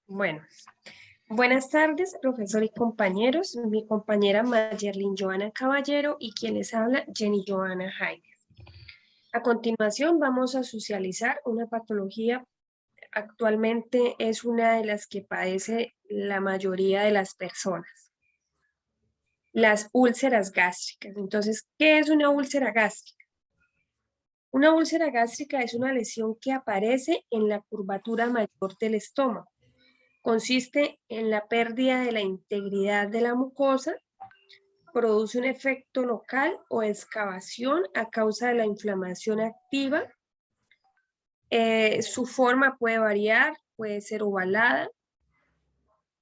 Bueno, buenas tardes, profesor y compañeros. Mi compañera Mayerlin Joana Caballero y quien les habla, Jenny Joana Jaime. A continuación vamos a socializar una patología. Actualmente es una de las que padece la mayoría de las personas. Las úlceras gástricas. Entonces, ¿qué es una úlcera gástrica? Una úlcera gástrica es una lesión que aparece en la curvatura mayor del estómago. Consiste en la pérdida de la integridad de la mucosa, produce un efecto local o excavación a causa de la inflamación activa. Su forma puede variar, puede ser ovalada.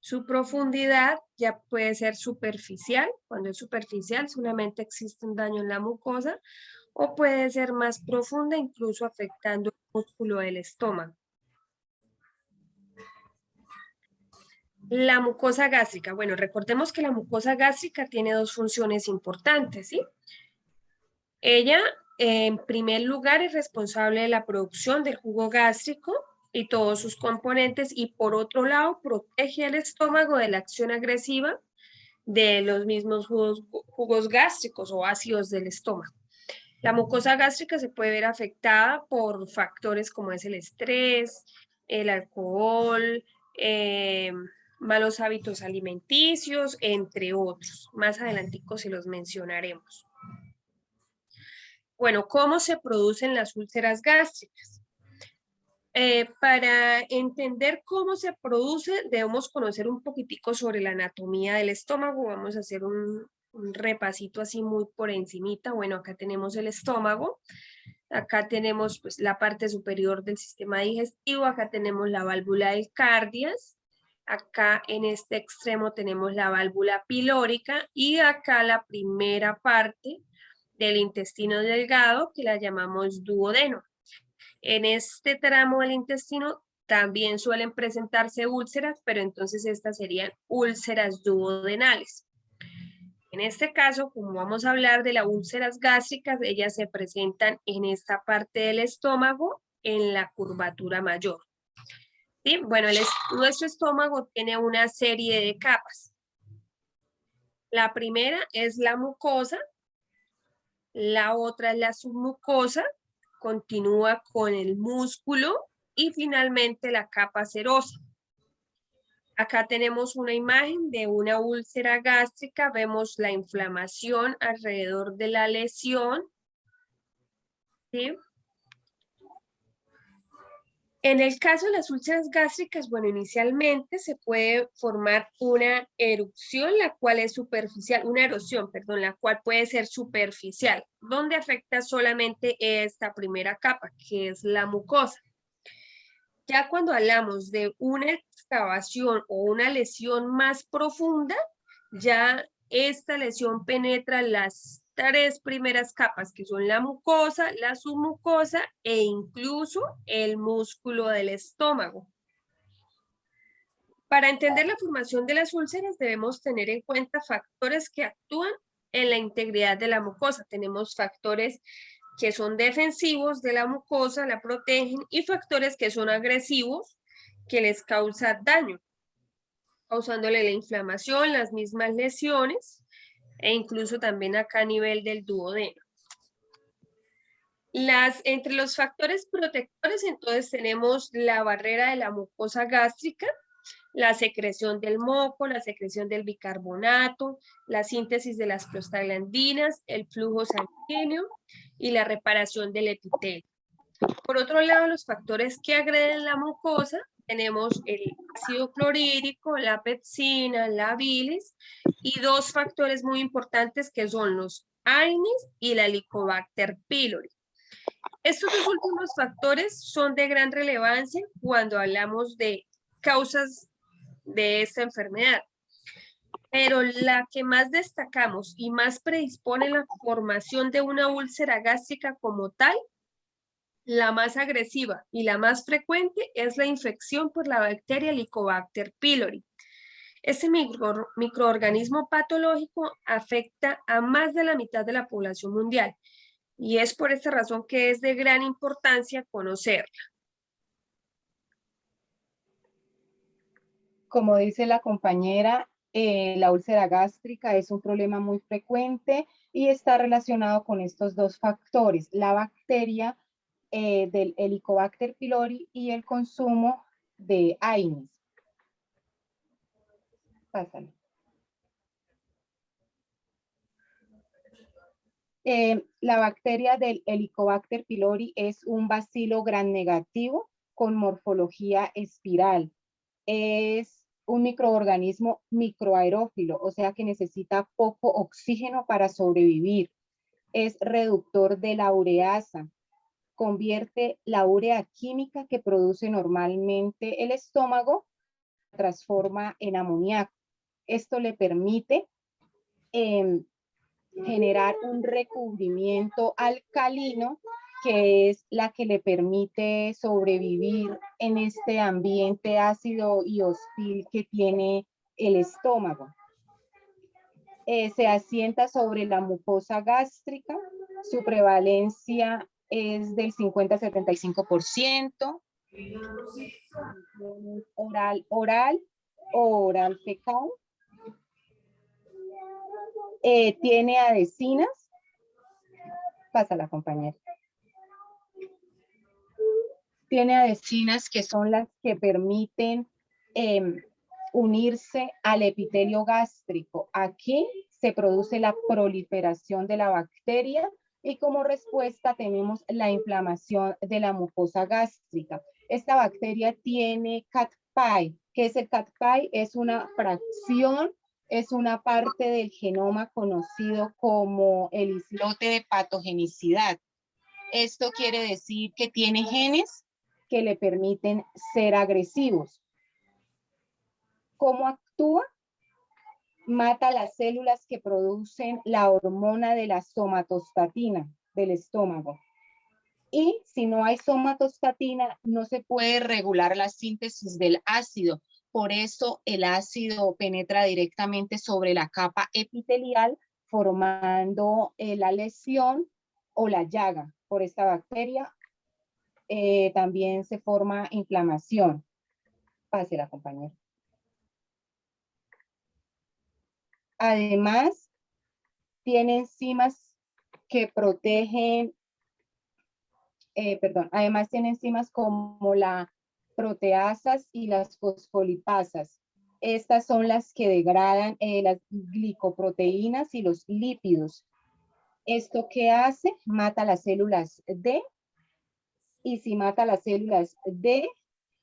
Su profundidad ya puede ser superficial. Cuando es superficial solamente existe un daño en la mucosa, o puede ser más profunda, incluso afectando el músculo del estómago. La mucosa gástrica. Bueno, recordemos que la mucosa gástrica tiene dos funciones importantes, ¿sí? Ella, en primer lugar, es responsable de la producción del jugo gástrico y todos sus componentes, y por otro lado, protege al estómago de la acción agresiva de los mismos jugos gástricos o ácidos del estómago. La mucosa gástrica se puede ver afectada por factores como es el estrés, el alcohol, malos hábitos alimenticios, entre otros. Más adelantico se los mencionaremos. Bueno, ¿cómo se producen las úlceras gástricas? Para entender cómo se produce, debemos conocer un poquitico sobre la anatomía del estómago. Vamos a hacer un repasito así muy por encimita. Bueno, acá tenemos el estómago. Acá tenemos pues la parte superior del sistema digestivo. Acá tenemos la válvula del cardias. Acá en este extremo tenemos la válvula pilórica. Y acá la primera parte del intestino delgado, que la llamamos duodeno. En este tramo del intestino también suelen presentarse úlceras, pero entonces estas serían úlceras duodenales. En este caso, como vamos a hablar de las úlceras gástricas, ellas se presentan en esta parte del estómago, en la curvatura mayor. ¿Sí? Bueno, nuestro estómago tiene una serie de capas. La primera es la mucosa, la otra es la submucosa, continúa con el músculo y finalmente la capa serosa. Acá tenemos una imagen de una úlcera gástrica, vemos la inflamación alrededor de la lesión, ¿sí? En el caso de las úlceras gástricas, bueno, inicialmente se puede formar una erupción, la cual es superficial, una erosión, perdón, la cual puede ser superficial, donde afecta solamente esta primera capa, que es la mucosa. Ya cuando hablamos de una excavación o una lesión más profunda, ya esta lesión penetra las tres primeras capas, que son la mucosa, la submucosa e incluso el músculo del estómago. Para entender la formación de las úlceras debemos tener en cuenta factores que actúan en la integridad de la mucosa. Tenemos factores que son defensivos de la mucosa, la protegen, y factores que son agresivos, que les causa daño, causándole la inflamación, las mismas lesiones, e incluso también acá a nivel del duodeno. Entre los factores protectores, entonces tenemos la barrera de la mucosa gástrica, la secreción del moco, la secreción del bicarbonato, la síntesis de las prostaglandinas, el flujo sanguíneo y la reparación del epitelio. Por otro lado, los factores que agreden la mucosa, tenemos el ácido clorhídrico, la pepsina, la bilis, y dos factores muy importantes que son los AINES y la Helicobacter pylori. Estos dos últimos factores son de gran relevancia cuando hablamos de causas de esta enfermedad. Pero la que más destacamos y más predispone la formación de una úlcera gástrica como tal, la más agresiva y la más frecuente, es la infección por la bacteria Helicobacter pylori. Este microorganismo patológico afecta a más de la mitad de la población mundial y es por esta razón que es de gran importancia conocerla. Como dice la compañera, la úlcera gástrica es un problema muy frecuente y está relacionado con estos dos factores, la bacteria del Helicobacter pylori y el consumo de AINES. Pásale. La bacteria del Helicobacter pylori es un bacilo gram negativo con morfología espiral. Es un microorganismo microaerófilo, o sea que necesita poco oxígeno para sobrevivir. Es reductor de la ureasa, convierte la urea química que produce normalmente el estómago, transforma en amoníaco. Esto le permite generar un recubrimiento alcalino que es la que le permite sobrevivir en este ambiente ácido y hostil que tiene el estómago. Se asienta sobre la mucosa gástrica, su prevalencia es del 50-75%, oral o oral fecal. Tiene adhesinas. Pasa la compañera. Tiene adhesinas que son las que permiten unirse al epitelio gástrico. Aquí se produce la proliferación de la bacteria y como respuesta tenemos la inflamación de la mucosa gástrica. Esta bacteria tiene CAT-PAI. ¿Qué es el CAT-PAI? Es una fracción, es una parte del genoma conocido como el islote de patogenicidad. Esto quiere decir que tiene genes que le permiten ser agresivos. ¿Cómo actúa? Mata las células que producen la hormona de la somatostatina del estómago. Y si no hay somatostatina, no se puede regular la síntesis del ácido. Por eso el ácido penetra directamente sobre la capa epitelial, formando la lesión o la llaga. Por esta bacteria también se forma inflamación. Pase la compañera. Además, tiene enzimas que protegen, además tiene enzimas como las proteasas y las fosfolipasas. Estas son las que degradan las glicoproteínas y los lípidos. ¿Esto qué hace? Mata las células D, y si mata las células D,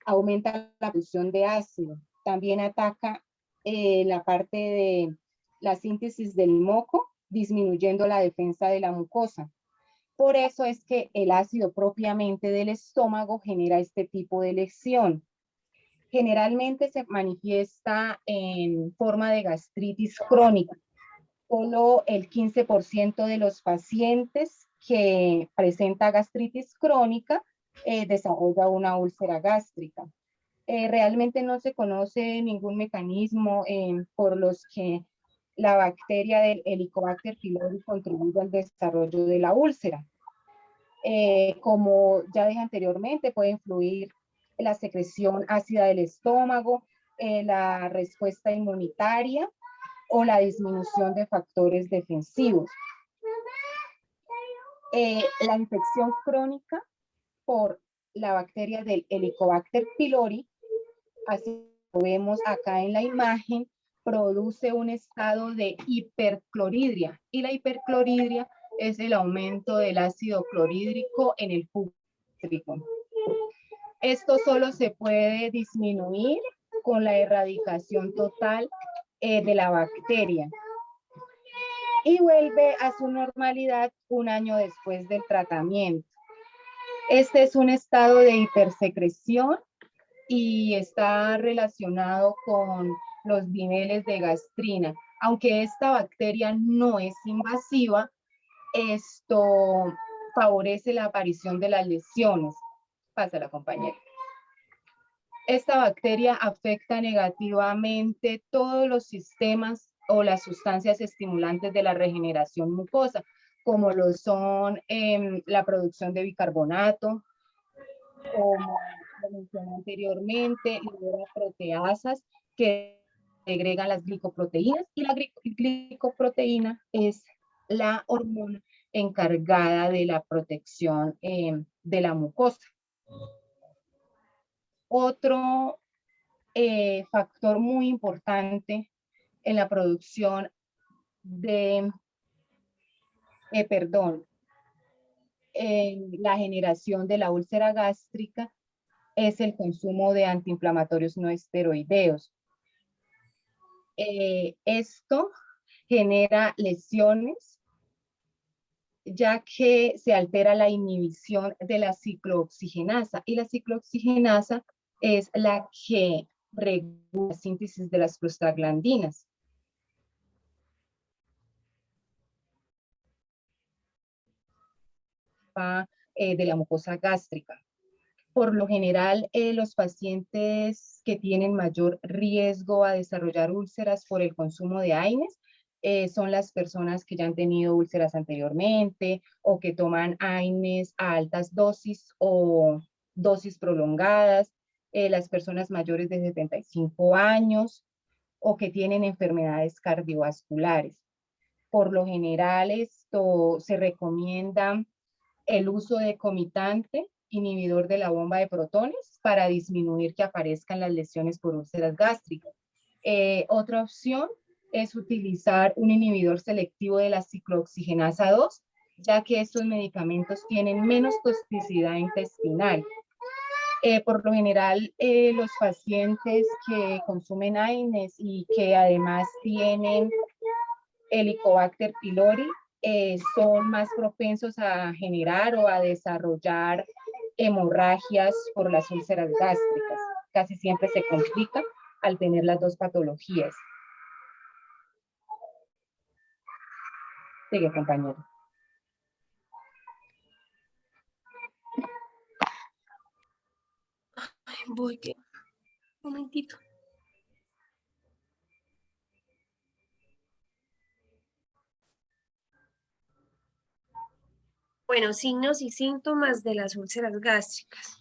aumenta la producción de ácido. También ataca la parte de la síntesis del moco, disminuyendo la defensa de la mucosa. Por eso es que el ácido propiamente del estómago genera este tipo de lesión. Generalmente se manifiesta en forma de gastritis crónica. Solo el 15% de los pacientes que presenta gastritis crónica desarrolla una úlcera gástrica. Realmente no se conoce ningún mecanismo por los que la bacteria del Helicobacter pylori contribuye al desarrollo de la úlcera. Como ya dije anteriormente, puede influir la secreción ácida del estómago, la respuesta inmunitaria o la disminución de factores defensivos. La infección crónica por la bacteria del Helicobacter pylori, así lo vemos acá en la imagen, produce un estado de hipercloridria, y la hipercloridria es el aumento del ácido clorhídrico en el cuerpo gástrico. Esto solo se puede disminuir con la erradicación total de la bacteria y vuelve a su normalidad un año después del tratamiento. Este es un estado de hipersecreción y está relacionado con los niveles de gastrina. Aunque esta bacteria no es invasiva, esto favorece la aparición de las lesiones. Pasa la compañera. Esta bacteria afecta negativamente todos los sistemas o las sustancias estimulantes de la regeneración mucosa, como lo son la producción de bicarbonato, como lo mencioné anteriormente, libera proteasas que segregan las glicoproteínas, y la glicoproteína es la hormona encargada de la protección de la mucosa. Otro factor muy importante en la producción de, en la generación de la úlcera gástrica es el consumo de antiinflamatorios no esteroideos. Esto genera lesiones, ya que se altera la inhibición de la ciclooxigenasa, y la ciclooxigenasa es la que regula la síntesis de las prostaglandinas. De la mucosa gástrica. Por lo general, los pacientes que tienen mayor riesgo a desarrollar úlceras por el consumo de AINES son las personas que ya han tenido úlceras anteriormente, o que toman AINES a altas dosis o dosis prolongadas, las personas mayores de 75 años, o que tienen enfermedades cardiovasculares. Por lo general, esto se recomienda el uso de comitante inhibidor de la bomba de protones para disminuir que aparezcan las lesiones por úlceras gástricas. Otra opción es utilizar un inhibidor selectivo de la ciclooxigenasa 2, ya que estos medicamentos tienen menos toxicidad intestinal. Por lo general, los pacientes que consumen AINES y que además tienen Helicobacter pylori son más propensos a generar o a desarrollar hemorragias por las úlceras gástricas. Casi siempre se complica al tener las dos patologías. Sigue, compañero. Ay, voy, que un momentito. Bueno, signos y síntomas de las úlceras gástricas.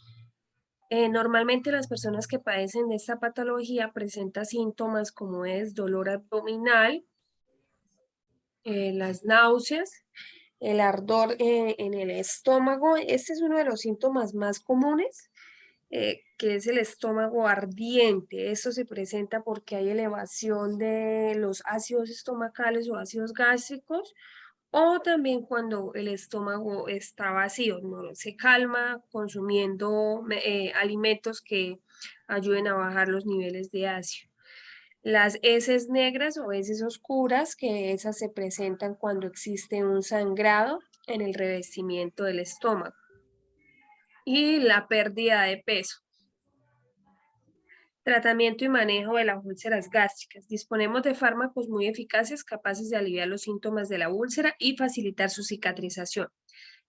Normalmente las personas que padecen de esta patología presentan síntomas como es dolor abdominal, las náuseas, el ardor en el estómago. Este es uno de los síntomas más comunes, que es el estómago ardiente. Esto se presenta porque hay elevación de los ácidos estomacales o ácidos gástricos, o también cuando el estómago está vacío, no se calma consumiendo alimentos que ayuden a bajar los niveles de ácido. Las heces negras o heces oscuras, que esas se presentan cuando existe un sangrado en el revestimiento del estómago. Y la pérdida de peso. Tratamiento y manejo de las úlceras gástricas. Disponemos de fármacos muy eficaces capaces de aliviar los síntomas de la úlcera y facilitar su cicatrización.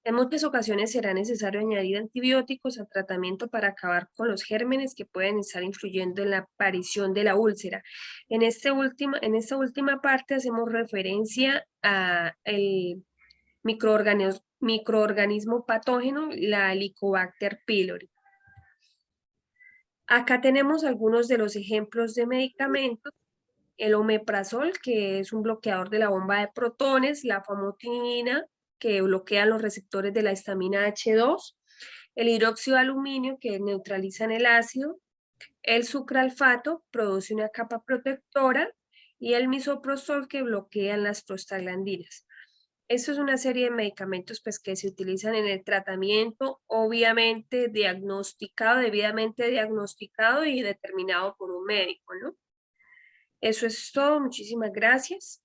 En muchas ocasiones será necesario añadir antibióticos al tratamiento para acabar con los gérmenes que pueden estar influyendo en la aparición de la úlcera. En esta última parte hacemos referencia al microorganismo patógeno, la Helicobacter pylori. Acá tenemos algunos de los ejemplos de medicamentos. El omeprazol, que es un bloqueador de la bomba de protones, la famotidina, que bloquea los receptores de la histamina H2, el hidróxido de aluminio, que neutraliza el ácido, el sucralfato, produce una capa protectora, y el misoprostol, que bloquea las prostaglandinas. Esto es una serie de medicamentos pues, que se utilizan en el tratamiento, obviamente diagnosticado, debidamente diagnosticado y determinado por un médico, ¿no? Eso es todo, muchísimas gracias.